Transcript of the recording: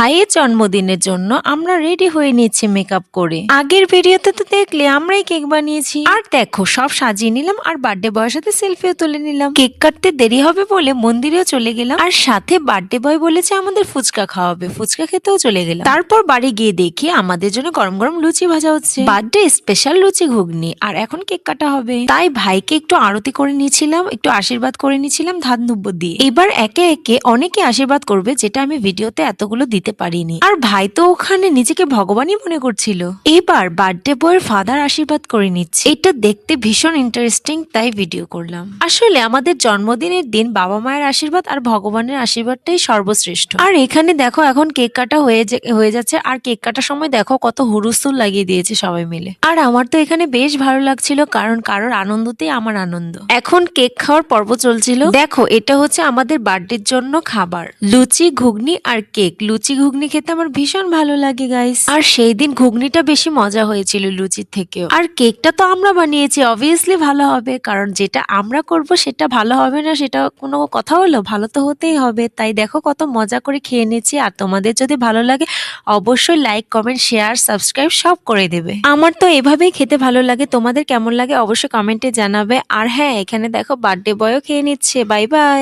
ভাইয়ের জন্মদিনের জন্য আমরা রেডি হয়ে নিচ্ছি মেকআপ করে। আগের ভিডিওতে তো দেখলে আমরাই কেক বানিয়েছি। আর দেখো সব সাজিয়ে নিলাম আর বার্থডে বয়ের সাথে সেলফিও তুলে নিলাম। কেক কাটতে দেরি হবে বলে মন্দিরেও চলে গেলাম। আর সাথে বার্থডে বয় বলেছে আমাদের ফুচকা খাওয়াবে, ফুচকা খেতেও চলে গেলাম। তারপর বাড়ি গিয়ে দেখি আমাদের জন্য গরম গরম লুচি ভাজা হচ্ছে, বার্থডে স্পেশাল লুচি ঘুগনি। আর এখন কেক কাটা হবে, তাই ভাইকে একটু আরতি করে নিয়েছিলাম, একটু আশীর্বাদ করে নিয়েছিলাম ধান দুব্য দিয়ে। এবার একে একে অনেকে আশীর্বাদ করবে, যেটা আমি ভিডিওতে এতগুলো দিতে পারিনি। আর ভাই তো ওখানে নিজেকে ভগবানই মনে করছিল। এবার বার্থডে বয়ের ফাদার আশীর্বাদ করে নিচ্ছে, এটা দেখতে ভীষণ ইন্টারেস্টিং, তাই ভিডিও করলাম। আসলে আমাদের জন্মদিনের দিন বাবা মায়ের আশীর্বাদ আর ভগবানের আশীর্বাদটাই সর্বশ্রেষ্ঠ। আর এখানে দেখো এখন কেক কাটা হয়ে যাচ্ছে। আর কেক কাটার সময় দেখো কত হুলস্থুল লাগিয়ে দিয়েছে সবাই মিলে। আর আমার তো এখানে বেশ ভালো লাগছিল, কারণ কারোর আনন্দতেই আমার আনন্দ। এখন কেক খাওয়ার পর্ব চলছিল। দেখো এটা হচ্ছে আমাদের বার্থডের জন্য খাবার, লুচি ঘুগনি আর কেক। লুচি ঘুগনি খেতে আমার ভীষণ ভালো লাগে গাইস। আর সেই দিন ঘুগনিটা বেশি মজা হয়েছিল লুচির থেকেও। আর কেকটা তো আমরা বানিয়েছি, অবভিয়াসলি ভালো হবে, কারণ যেটা আমরা করব সেটা ভালো হবে না সেটা কোনো কথা হলো? ভালো তো হতেই হবে। তাই দেখো কত মজা করে খেয়ে নিয়েছি। আর তোমাদের যদি ভালো লাগে অবশ্যই লাইক কমেন্ট শেয়ার সাবস্ক্রাইব সব করে দেবে। আমার তো এভাবেই খেতে ভালো লাগে, তোমাদের কেমন লাগে অবশ্যই কমেন্টে জানাবে। আর হ্যাঁ, এখানে দেখো বার্থডে বয়ও খেয়ে নিচ্ছে। Bye bye.